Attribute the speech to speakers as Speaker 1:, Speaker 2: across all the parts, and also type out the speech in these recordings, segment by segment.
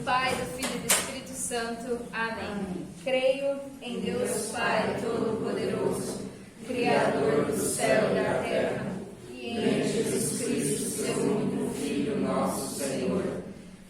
Speaker 1: Pai, do Filho e do Espírito Santo. Amém. Creio em Deus Pai Todo-Poderoso, Criador do céu e da terra, e em Jesus Cristo, seu único Filho, nosso Senhor,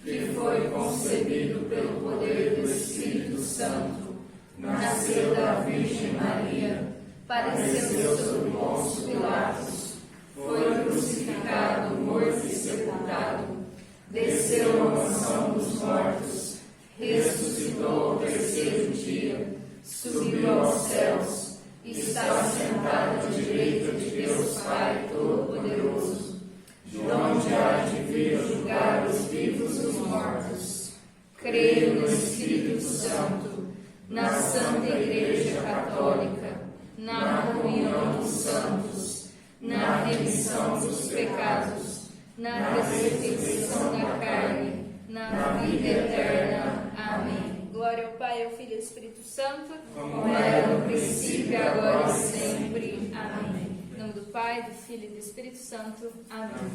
Speaker 1: que foi concebido pelo poder do Espírito Santo, nasceu da Virgem Maria, padeceu sob Pôncio Pilatos, foi crucificado, morto e sepultado, desceu à mansão dos mortos, ressuscitou ao terceiro dia, subiu aos céus, está sentado à direita de Deus Pai Todo-Poderoso, de onde há de vir julgar os vivos e os mortos. Creio no Espírito Santo, na Santa Igreja Católica, na comunhão dos santos, na remissão dos pecados, na ressurreição da carne, na vida eterna. Amém. Glória ao Pai, ao Filho e ao Espírito Santo, como era no princípio, agora e sempre. Amém. Em nome do Pai, do Filho e do Espírito Santo. Amém.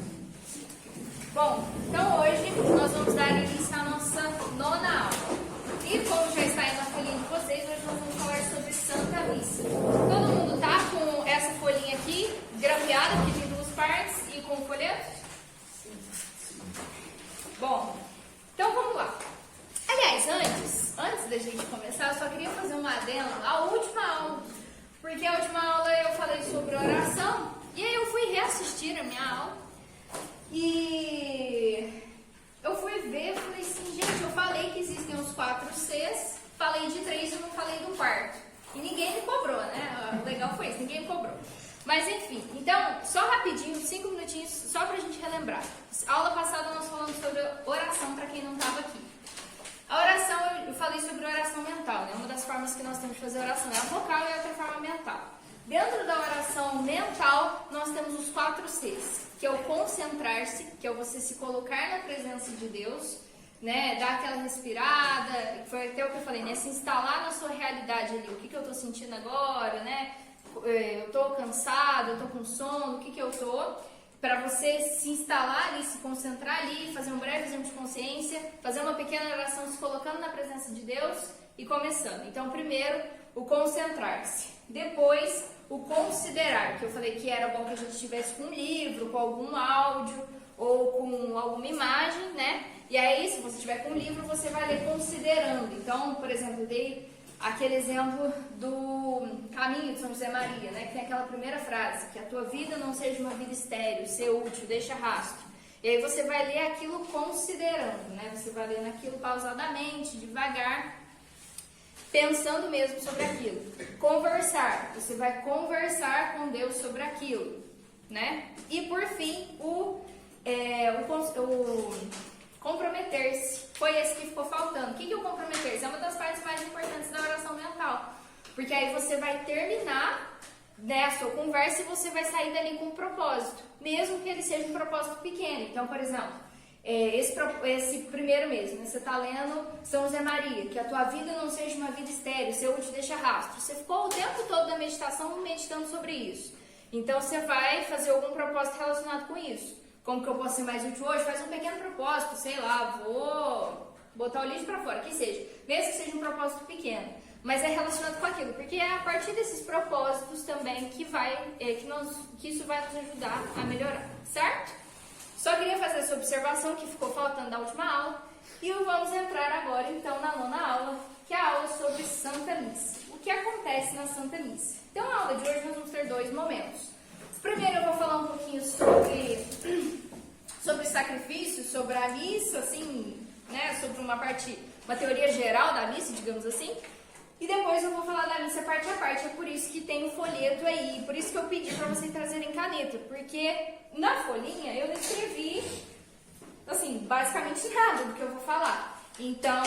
Speaker 1: Bom, então hoje nós vamos dar início à nossa nona aula. E como já está aí na folhinha de vocês, hoje nós vamos falar sobre Santa Missa. Todo mundo tá com essa folhinha aqui, grampeada, que tem duas partes, e com o folheto? Sim. Bom, então vamos lá. Aliás, antes da gente começar, eu só queria fazer uma adendo à última aula. Porque a última aula eu falei sobre oração, e aí eu fui reassistir a minha aula. E eu fui ver, falei assim, gente, eu falei que existem os 4 Cs, falei de 3 e não falei do quarto. E ninguém me cobrou, né? O legal foi isso, ninguém me cobrou. Mas enfim, então, só rapidinho, 5 minutinhos, só pra gente relembrar. A aula passada nós falamos sobre oração, pra quem não estava aqui. A oração, eu falei sobre oração mental, né? Uma das formas que nós temos de fazer oração é a vocal e a outra forma mental. Dentro da oração mental, nós temos os 4 Cs, que é o concentrar-se, que é você se colocar na presença de Deus, né? Dar aquela respirada, foi até o que eu falei, né? Se instalar na sua realidade ali, o que eu estou sentindo agora, né? Eu estou cansado, eu estou com sono, o que eu estou... Para você se instalar ali, se concentrar ali, fazer um breve exame de consciência, fazer uma pequena oração se colocando na presença de Deus e começando. Então, primeiro, o concentrar-se. Depois, o considerar, que eu falei que era bom que a gente tivesse com um livro, com algum áudio ou com alguma imagem, né? E aí, se você tiver com um livro, você vai ler considerando. Então, por exemplo, eu dei aquele exemplo do Caminho de São José Maria, né? Que tem aquela primeira frase, que a tua vida não seja uma vida estéril, ser útil, deixa rastro. E aí você vai ler aquilo considerando, né? Você vai lendo aquilo pausadamente, devagar, pensando mesmo sobre aquilo. Conversar, você vai conversar com Deus sobre aquilo, né? E por fim, o comprometer-se. Foi esse que ficou faltando. O que é o comprometer-se? É uma das partes mais importantes da oração mental. Porque aí você vai terminar, né, a sua conversa e você vai sair dali com um propósito. Mesmo que ele seja um propósito pequeno. Então, por exemplo, esse primeiro mesmo, né, você está lendo São José Maria, que a tua vida não seja uma vida estéril, seu útil deixa rastro. Você ficou o tempo todo da meditação meditando sobre isso. Então, você vai fazer algum propósito relacionado com isso. Como que eu posso ser mais útil hoje? Faz um pequeno propósito, sei lá, vou botar o lixo pra fora, que seja. Mesmo que seja um propósito pequeno, mas é relacionado com aquilo, porque é a partir desses propósitos também que isso vai nos ajudar a melhorar, certo? Só queria fazer essa observação que ficou faltando da última aula e vamos entrar agora então na nona aula, que é a aula sobre Santa Missa. O que acontece na Santa Missa? Então, na aula de hoje nós vamos ter 2 momentos. Primeiro eu vou falar um pouquinho sobre sacrifício, sobre a missa, assim, né, sobre uma teoria geral da missa, digamos assim. E depois eu vou falar da missa parte a parte, é por isso que tem o folheto aí, por isso que eu pedi para vocês trazerem caneta, porque na folhinha eu não escrevi, assim, basicamente nada do que eu vou falar. Então,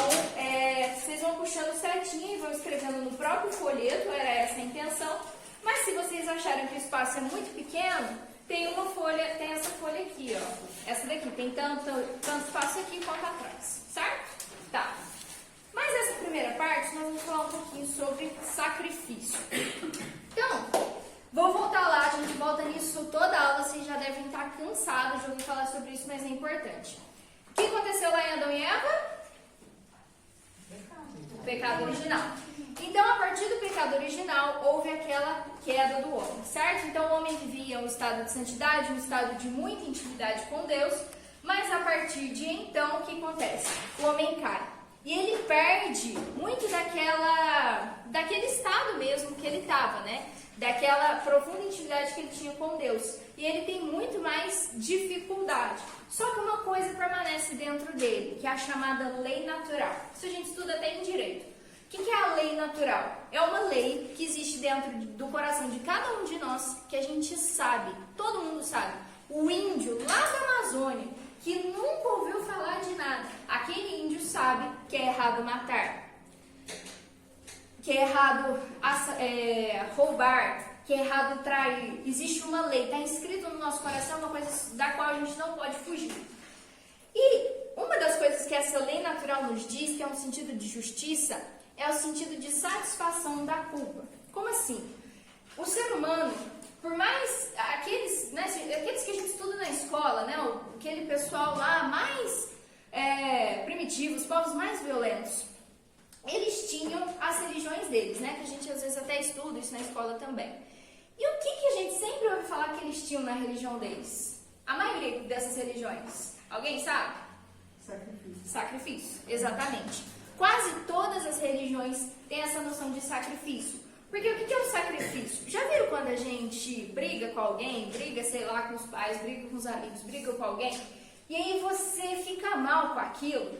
Speaker 1: vocês vão puxando certinho e vão escrevendo no próprio folheto, era essa a intenção. Mas se vocês acharem que o espaço é muito pequeno, tem essa folha aqui, ó. Essa daqui, tem tanto espaço aqui quanto atrás, certo? Tá. Mas essa primeira parte, nós vamos falar um pouquinho sobre sacrifício. Então, vou voltar lá, a gente volta nisso toda a aula, vocês já devem estar cansados de ouvir falar sobre isso, mas é importante. O que aconteceu lá em Adão e Eva? Pecado original. Então, a partir do pecado original, houve aquela queda do homem, certo? Então, o homem vivia um estado de santidade, um estado de muita intimidade com Deus, mas a partir de então, o que acontece? O homem cai. E ele perde muito daquele estado mesmo que ele estava, né? Daquela profunda intimidade que ele tinha com Deus. E ele tem muito mais dificuldade. Só que uma coisa permanece dentro dele, que é a chamada lei natural. Isso a gente estuda até em direito. O que é a lei natural? É uma lei que existe dentro do coração de cada um de nós, que a gente sabe, todo mundo sabe. O índio lá da Amazônia, que nunca ouviu falar de nada, aquele índio sabe que é errado matar, que é errado roubar, que é errado trair. Existe uma lei, está escrito no nosso coração, uma coisa da qual a gente não pode fugir. E uma das coisas que essa lei natural nos diz, que é um sentido de justiça, é o sentido de satisfação da culpa. Como assim? O ser humano, por mais aqueles que a gente estuda na escola, né, aquele pessoal lá mais primitivo, os povos mais violentos, eles tinham as religiões deles, né, que a gente às vezes até estuda isso na escola também. E o que a gente sempre ouve falar que eles tinham na religião deles? A maioria dessas religiões. Alguém sabe?
Speaker 2: Sacrifício.
Speaker 1: Sacrifício, exatamente. Quase todas as religiões têm essa noção de sacrifício. Porque o que é o sacrifício? Já viram quando a gente briga com alguém, briga, sei lá, com os pais, briga com os amigos, briga com alguém, e aí você fica mal com aquilo,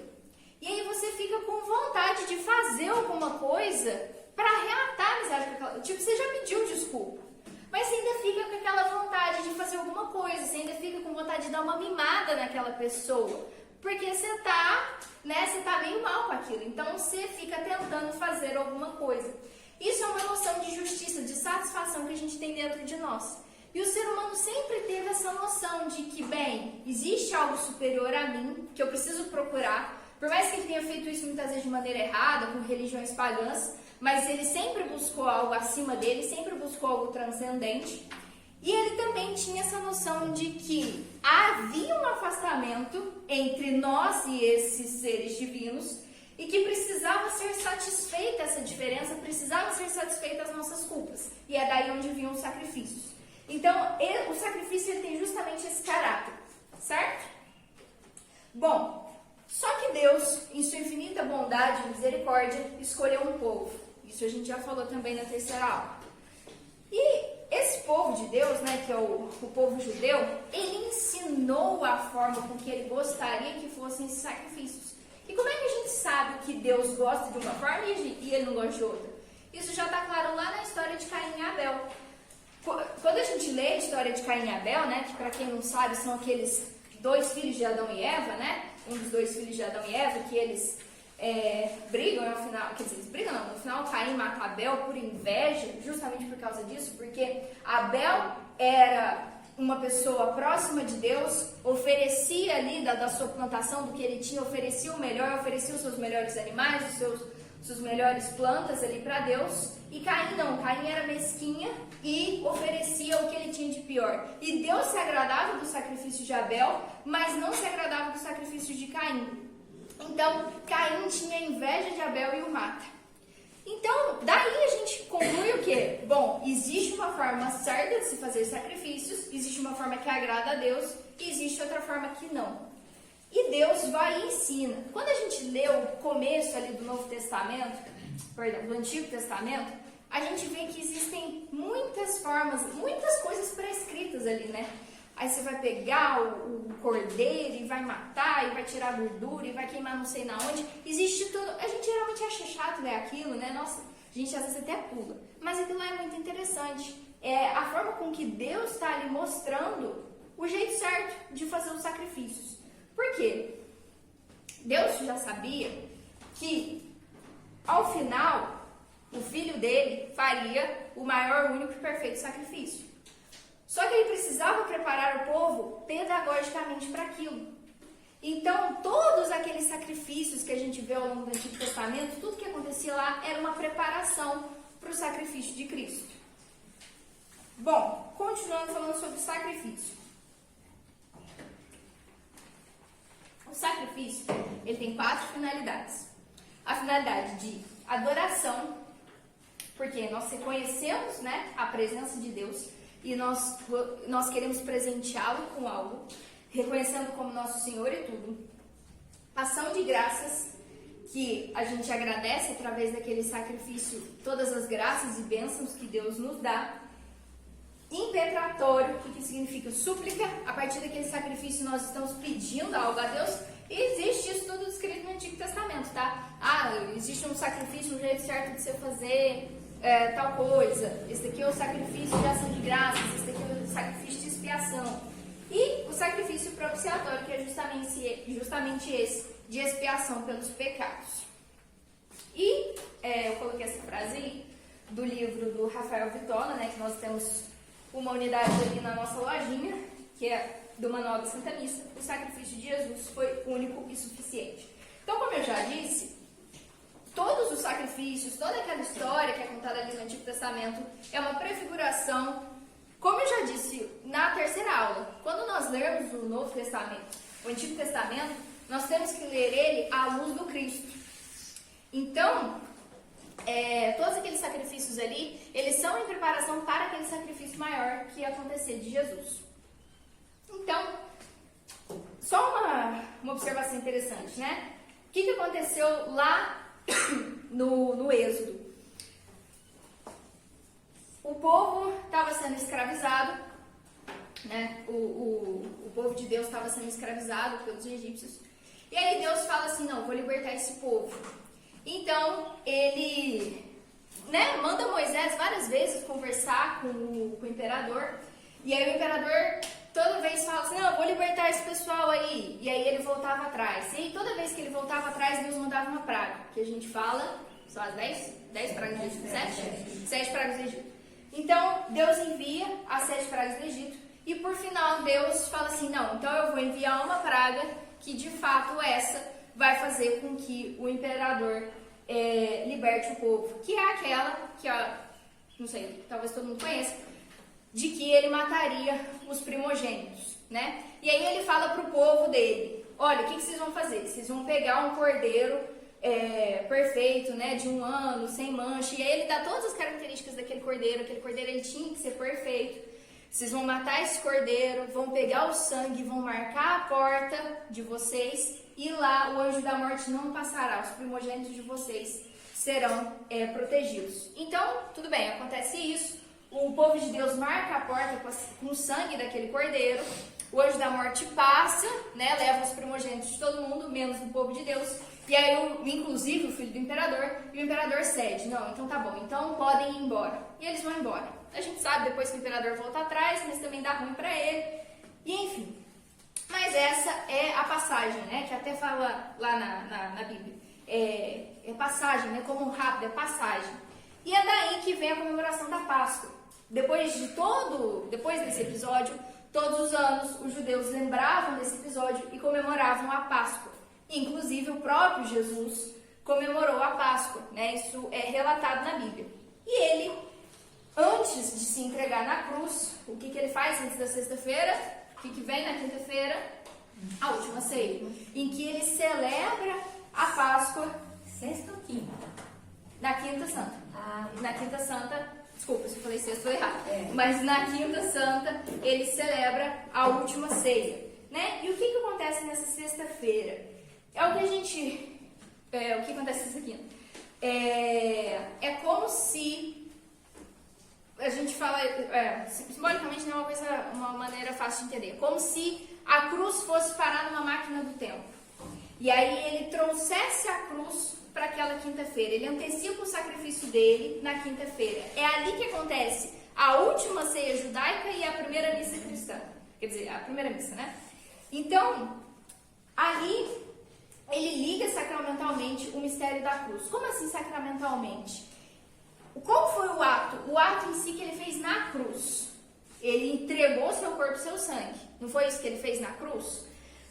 Speaker 1: e aí você fica com vontade de fazer alguma coisa para reatar a amizade com aquela... Tipo, você já pediu desculpa, mas você ainda fica com aquela vontade de fazer alguma coisa, você ainda fica com vontade de dar uma mimada naquela pessoa, porque você tá meio mal com aquilo, então você fica tentando fazer alguma coisa. Isso é uma noção de justiça, de satisfação que a gente tem dentro de nós. E o ser humano sempre teve essa noção de que, bem, existe algo superior a mim, que eu preciso procurar, por mais que ele tenha feito isso muitas vezes de maneira errada, com religiões pagãs, mas ele sempre buscou algo acima dele, sempre buscou algo transcendente. E ele também tinha essa noção de que havia um afastamento entre nós e esses seres divinos e que precisava ser satisfeita essa diferença, precisava ser satisfeitas as nossas culpas. E é daí onde vinham os sacrifícios. Então, o sacrifício ele tem justamente esse caráter, certo? Bom, só que Deus, em sua infinita bondade e misericórdia, escolheu um povo. Isso a gente já falou também na terceira aula. E esse povo de Deus, né, que é o povo judeu, ele ensinou a forma com que ele gostaria que fossem esses sacrifícios. E como é que a gente sabe que Deus gosta de uma forma e ele não gosta de outra? Isso já está claro lá na história de Caim e Abel. Quando a gente lê a história de Caim e Abel, né, que para quem não sabe são aqueles dois filhos de Adão e Eva, né, um dos dois filhos de Adão e Eva, que eles brigam no final, quer dizer, eles brigam não, no final Caim mata Abel por inveja, justamente por causa disso, porque Abel era uma pessoa próxima de Deus, oferecia ali da sua plantação, do que ele tinha, oferecia o melhor, oferecia os seus melhores animais, suas melhores plantas ali para Deus, e Caim não, Caim era mesquinha e oferecia o que ele tinha de pior. E Deus se agradava do sacrifício de Abel, mas não se agradava do sacrifício de Caim. Então, Caim tinha inveja de Abel e o mata. Então, daí a gente conclui o quê? Bom, existe uma forma certa de se fazer sacrifícios, existe uma forma que agrada a Deus e existe outra forma que não. E Deus vai e ensina. Quando a gente lê o começo ali do Novo Testamento, do Antigo Testamento, a gente vê que existem muitas formas, muitas coisas prescritas ali, né? Aí você vai pegar o cordeiro e vai matar, e vai tirar a gordura, e vai queimar não sei na onde. Existe tudo. A gente geralmente acha chato ler aquilo, né? Nossa, a gente às vezes até pula. Mas aquilo lá é muito interessante. É a forma com que Deus está ali mostrando o jeito certo de fazer os sacrifícios. Por quê? Deus já sabia que, ao final, o filho dele faria o maior, único e perfeito sacrifício. Só que ele precisava preparar o povo pedagogicamente para aquilo. Então, todos aqueles sacrifícios que a gente vê ao longo do Antigo Testamento, tudo que acontecia lá era uma preparação para o sacrifício de Cristo. Bom, continuando falando sobre o sacrifício. O sacrifício, ele tem 4 finalidades. A finalidade de adoração, porque nós reconhecemos, né, a presença de Deus e nós queremos presenteá-lo com algo, reconhecendo como nosso Senhor e tudo. Ação de graças, que a gente agradece através daquele sacrifício todas as graças e bênçãos que Deus nos dá. Impetratório, que significa súplica. A partir daquele sacrifício nós estamos pedindo algo a Deus. E existe isso tudo descrito no Antigo Testamento, tá? Existe um sacrifício, um jeito certo de você fazer tal coisa. Esse daqui é o sacrifício de ação de graças, esse daqui é o sacrifício de expiação. E o sacrifício propiciatório, que é justamente esse, de expiação pelos pecados. E eu coloquei essa frase aí do livro do Rafael Vitona, né, que nós temos uma unidade ali na nossa lojinha, que é do Manual da Santa Missa. O sacrifício de Jesus foi único e suficiente. Então, como eu já disse, todos os sacrifícios, toda aquela história que é contada ali no Antigo Testamento é uma prefiguração, como eu já disse na terceira aula. Quando nós lermos o Novo Testamento, o Antigo Testamento, nós temos que ler ele à luz do Cristo. Então, todos aqueles sacrifícios ali, eles são em preparação para aquele sacrifício maior que ia acontecer de Jesus. Então, só uma observação interessante, né? O que aconteceu lá no Êxodo? O povo estava sendo escravizado, né? O povo de Deus estava sendo escravizado pelos egípcios. E aí Deus fala assim, não, vou libertar esse povo. Então, ele, né, manda Moisés várias vezes conversar com o imperador. E aí o imperador toda vez fala assim, não, eu vou libertar esse pessoal aí. E aí ele voltava atrás. E aí toda vez que ele voltava atrás, Deus mandava uma praga. Que a gente fala, são as 10 pragas do Egito? 7 pragas do Egito. Então, Deus envia as 7 pragas do Egito. E por final, Deus fala assim, não, então eu vou enviar uma praga que de fato essa vai fazer com que o imperador liberte o povo. Que é aquela que, não sei, talvez todo mundo conheça, de que ele mataria os primogênitos, né? E aí ele fala para o povo dele, olha, o que vocês vão fazer? Vocês vão pegar um cordeiro perfeito, né, de 1 ano, sem mancha, e aí ele dá todas as características daquele cordeiro, ele tinha que ser perfeito. Vocês vão matar esse cordeiro, vão pegar o sangue, vão marcar a porta de vocês, e lá o anjo da morte não passará, os primogênitos de vocês serão protegidos. Então, tudo bem, acontece isso. O povo de Deus marca a porta com o sangue daquele cordeiro. O anjo da morte passa, né, leva os primogênitos de todo mundo, menos do povo de Deus. E aí, inclusive, o filho do imperador, e o imperador cede. Não, então tá bom, então podem ir embora. E eles vão embora. A gente sabe depois que o imperador volta atrás, mas também dá ruim pra ele. E enfim. Mas essa é a passagem, né, que até fala lá na Bíblia. É passagem, né, como rápido, é passagem. E é daí que vem a comemoração da Páscoa. Depois desse episódio, todos os anos os judeus lembravam desse episódio e comemoravam a Páscoa. Inclusive o próprio Jesus comemorou a Páscoa, né? Isso é relatado na Bíblia. E ele, antes de se entregar na cruz, o que ele faz antes da sexta-feira? O que vem na quinta-feira? A última ceia, em que ele celebra a Páscoa.
Speaker 2: Sexta ou quinta?
Speaker 1: Na Quinta Santa. Na Quinta Santa, desculpa se eu falei sexta ou errado, mas na Quinta Santa ele celebra a última ceia, né? E o que acontece nessa sexta-feira? É o que a gente... o que acontece nessa quinta? É como se a gente fala... simbolicamente não é uma maneira fácil de entender. Como se a cruz fosse parar numa máquina do tempo. E aí ele trouxesse a cruz para aquela quinta-feira. Ele antecipa o sacrifício dele na quinta-feira. É ali que acontece a última ceia judaica e a primeira missa cristã. Quer dizer, a primeira missa, né? Então, ali ele liga sacramentalmente o mistério da cruz. Como assim sacramentalmente? Qual foi o ato? O ato em si que ele fez na cruz. Ele entregou seu corpo e seu sangue. Não foi isso que ele fez na cruz?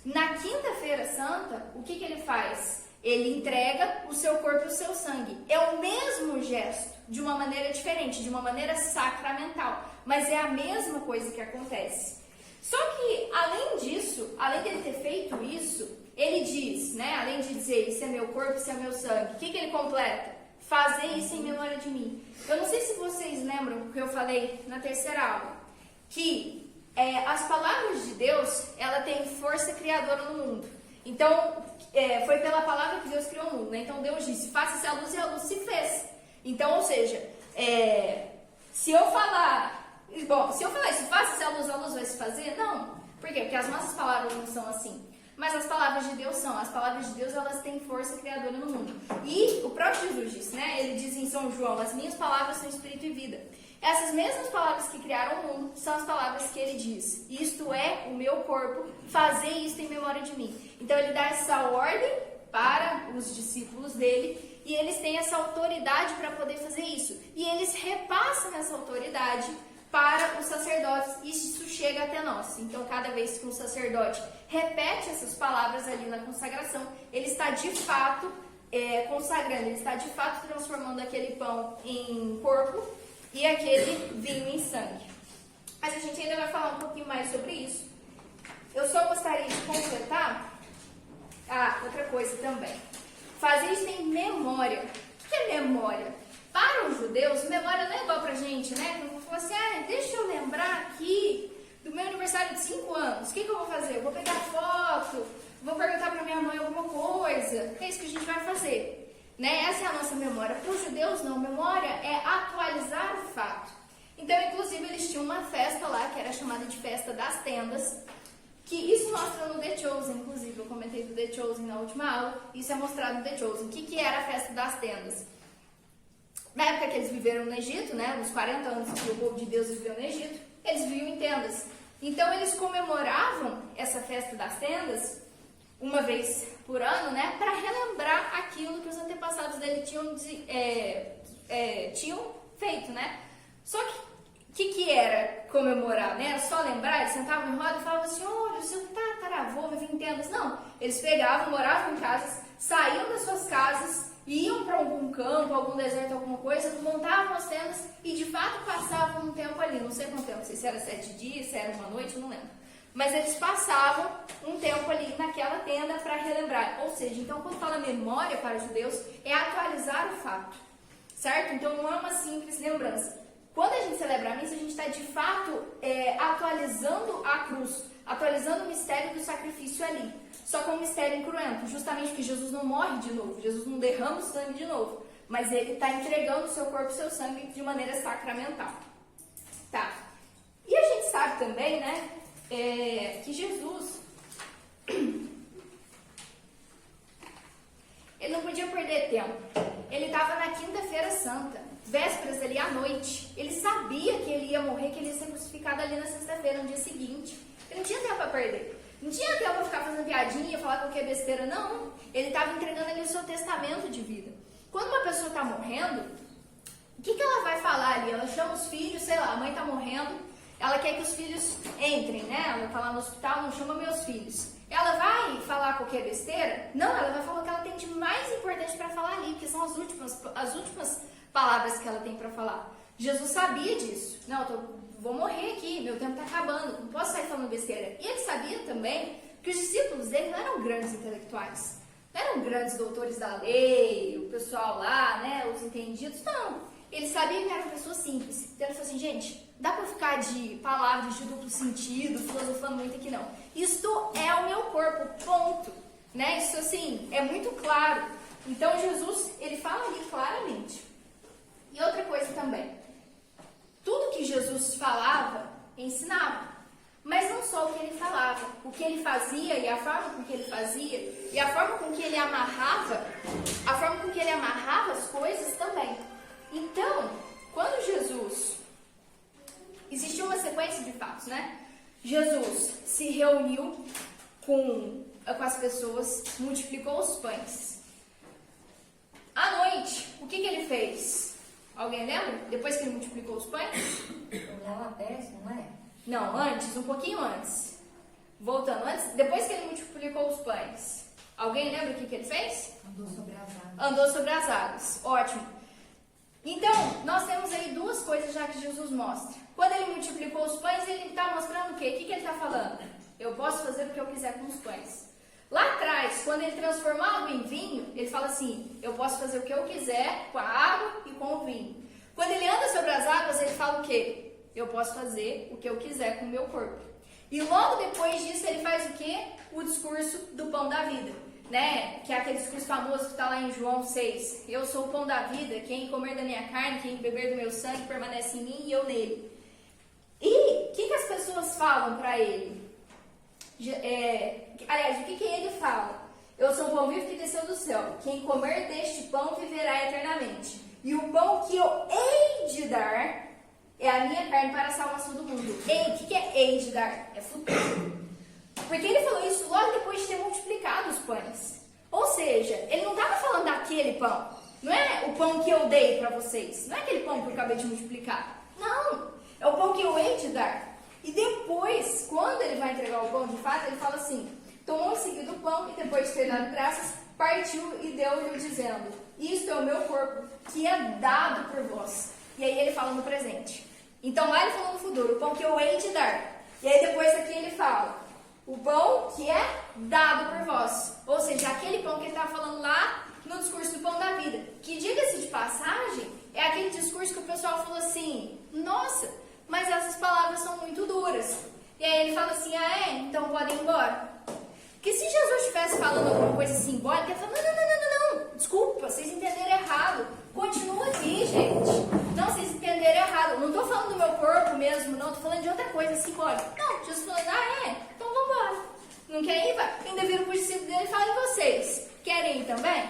Speaker 1: Na quinta-feira santa, o que ele faz? Ele entrega o seu corpo e o seu sangue. É o mesmo gesto, de uma maneira diferente, de uma maneira sacramental. Mas é a mesma coisa que acontece. Só que, além disso, além dele ter feito isso, ele diz, né? Além de dizer, isso é meu corpo, isso é meu sangue. O que ele completa? fazei isso em memória de mim. Eu não sei se vocês lembram o que eu falei na terceira aula, que as palavras de Deus, ela tem força criadora no mundo. Então, foi pela palavra que Deus criou o mundo, né? Então Deus disse, faça-se a luz, e a luz se fez. Então, ou seja, se eu falar isso, faça-se a luz vai se fazer? Não. Por quê? Porque as nossas palavras não são assim. Mas as palavras de Deus são. As palavras de Deus, elas têm força criadora no mundo. E o próprio Jesus disse, né? Ele diz em São João, as minhas palavras são espírito e vida. Essas mesmas palavras que criaram o mundo são as palavras que ele diz. Isto é o meu corpo, fazei isto em memória de mim. Então ele dá essa ordem para os discípulos dele e eles têm essa autoridade para poder fazer isso. E eles repassam essa autoridade para os sacerdotes, e isso chega até nós. Então, cada vez que um sacerdote repete essas palavras ali na consagração, ele está de fato consagrando, ele está de fato transformando aquele pão em corpo e aquele vinho em sangue. Mas a gente ainda vai falar um pouquinho mais sobre isso. Eu só gostaria de completar outra coisa também. Fazer isso em memória. O que é memória? Para os judeus, memória não é igual pra gente, né? Quando eu falo assim, deixa eu lembrar aqui do meu aniversário de 5 anos. O que eu vou fazer? Eu vou pegar foto, vou perguntar pra minha mãe alguma coisa. É isso que a gente vai fazer, né? Essa é a nossa memória. Para os judeus, não. Memória é atualizar o fato. Então, inclusive, eles tinham uma festa lá, que era chamada de Festa das Tendas, que isso mostra no The Chosen, inclusive. Eu comentei do The Chosen na última aula. Isso é mostrado no The Chosen. O que era a Festa das Tendas? Na época que eles viveram no Egito, né, nos 40 anos que o povo de Deus viveu no Egito, eles viviam em tendas. Então, eles comemoravam essa festa das tendas uma vez por ano, né, para relembrar aquilo que os antepassados dele tinham feito, né. Só que o que era comemorar, né? Era só lembrar, eles sentavam em roda e falavam assim, olha, o seu tataravô vivia em tendas. Não, eles pegavam, moravam em casas, saíam das suas casas, iam para algum campo, algum deserto, alguma coisa, montavam as tendas e de fato passavam um tempo ali, não sei quanto tempo, não sei se era 7 dias, se era uma noite, não lembro. Mas eles passavam um tempo ali naquela tenda para relembrar. Ou seja, então quando fala memória para os judeus, é atualizar o fato, certo? Então não é uma simples lembrança. Quando a gente celebra a missa, a gente está de fato atualizando a cruz, atualizando o mistério do sacrifício ali. Só que é um mistério incruento, justamente porque Jesus não morre de novo, Jesus não derrama o sangue de novo, mas ele está entregando o seu corpo e o seu sangue de maneira sacramental. Tá. E a gente sabe também, né, que Jesus, ele não podia perder tempo. Ele estava na quinta-feira santa, vésperas ali à noite. Ele sabia que ele ia morrer, que ele ia ser crucificado ali na sexta-feira, no dia seguinte. Ele não tinha tempo para perder. Não tinha tempo para ficar fazendo piadinha, falar qualquer besteira, não. Ele estava entregando ali o seu testamento de vida. Quando uma pessoa está morrendo, o que ela vai falar ali? Ela chama os filhos, sei lá, a mãe está morrendo, ela quer que os filhos entrem, né? Ela está lá no hospital, não chama meus filhos. Ela vai falar qualquer besteira? Não, ela vai falar o que ela tem de mais importante para falar ali, porque são as últimas palavras que ela tem para falar. Jesus sabia disso. Não, vou morrer aqui, meu tempo está acabando, não posso sair falando besteira. E ele sabia também que os discípulos dele não eram grandes intelectuais, não eram grandes doutores da lei, o pessoal lá, né, os entendidos, não. Ele sabia que eram pessoas simples. Então ele falou assim, gente, dá para ficar de palavras de duplo sentido, filosofando muito aqui não. Isto é o meu corpo, ponto. Né? Isso assim, é muito claro. Então Jesus, ele fala ali claramente. E outra coisa também, tudo que Jesus falava, ensinava. Mas não só o que ele falava, o que ele fazia e a forma com que ele fazia, e a forma com que ele amarrava, as coisas também. Então, quando Jesus, existia uma sequência de fatos, né? Jesus se reuniu com as pessoas, multiplicou os pães. À noite, o que ele fez? Alguém lembra? Depois que ele multiplicou os pães?
Speaker 2: Ela desce, não é?
Speaker 1: Não, antes, um pouquinho antes. Voltando, depois que ele multiplicou os pães. Alguém lembra o que ele fez?
Speaker 2: Andou sobre as águas.
Speaker 1: Andou sobre as águas, ótimo. Então, nós temos aí duas coisas já que Jesus mostra. Quando ele multiplicou os pães, ele está mostrando o quê? O que ele está falando? Eu posso fazer o que eu quiser com os pães. Lá atrás, quando ele transformou água em vinho, ele fala assim, eu posso fazer o que eu quiser com a água e com o vinho. Quando ele anda sobre as águas, ele fala o quê? Eu posso fazer o que eu quiser com o meu corpo. E logo depois disso, ele faz o quê? O discurso do pão da vida, né? Que é aquele discurso famoso que está lá em João 6. Eu sou o pão da vida, quem comer da minha carne, quem beber do meu sangue, permanece em mim e eu nele. E o que as pessoas falam para ele? Aliás, o que ele fala? Eu sou o pão vivo que desceu do céu. Quem comer deste pão viverá eternamente. E o pão que eu hei de dar é a minha carne para a salvação do mundo. O que é hei de dar? É futuro. Porque ele falou isso logo depois de ter multiplicado os pães. Ou seja, ele não estava falando daquele pão. Não é o pão que eu dei para vocês. Não é aquele pão que eu acabei de multiplicar. Não. É o pão que eu hei de dar. E depois, quando ele vai entregar o pão de fato, ele fala assim, tomou em seguida o pão e depois de ter dado graças, partiu e deu-lhe dizendo, isto é o meu corpo que é dado por vós. E aí ele fala no presente. Então lá ele falou no futuro, o pão que eu hei de dar. E aí depois aqui ele fala, o pão que é dado por vós. Ou seja, aquele pão que ele está falando lá no discurso do pão da vida. Que, diga-se de passagem, é aquele discurso que o pessoal falou assim, nossa, mas essas palavras são muito duras. E aí ele fala assim, então podem ir embora. Porque se Jesus estivesse falando alguma coisa simbólica, ele fala, não, desculpa, vocês entenderam errado. Continua aqui, gente. Não, vocês entenderam errado. Não estou falando do meu corpo mesmo, não, estou falando de outra coisa simbólica. Não, Jesus falando, então vamos embora. Não quer ir? Vai. Ainda vira para o discípulo dele e fala, e vocês? Querem ir também?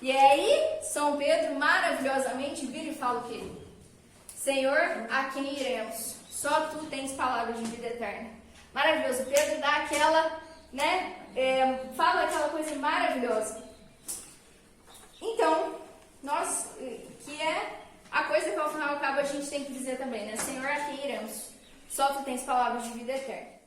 Speaker 1: E aí, São Pedro maravilhosamente vira e fala o quê? Senhor, a quem iremos? Só tu tens palavras de vida eterna. Maravilhoso. Pedro dá aquela, fala aquela coisa maravilhosa. Então, que é a coisa que ao final e ao cabo a gente tem que dizer também, né? Senhor, a quem iremos? Só tu tens palavras de vida eterna.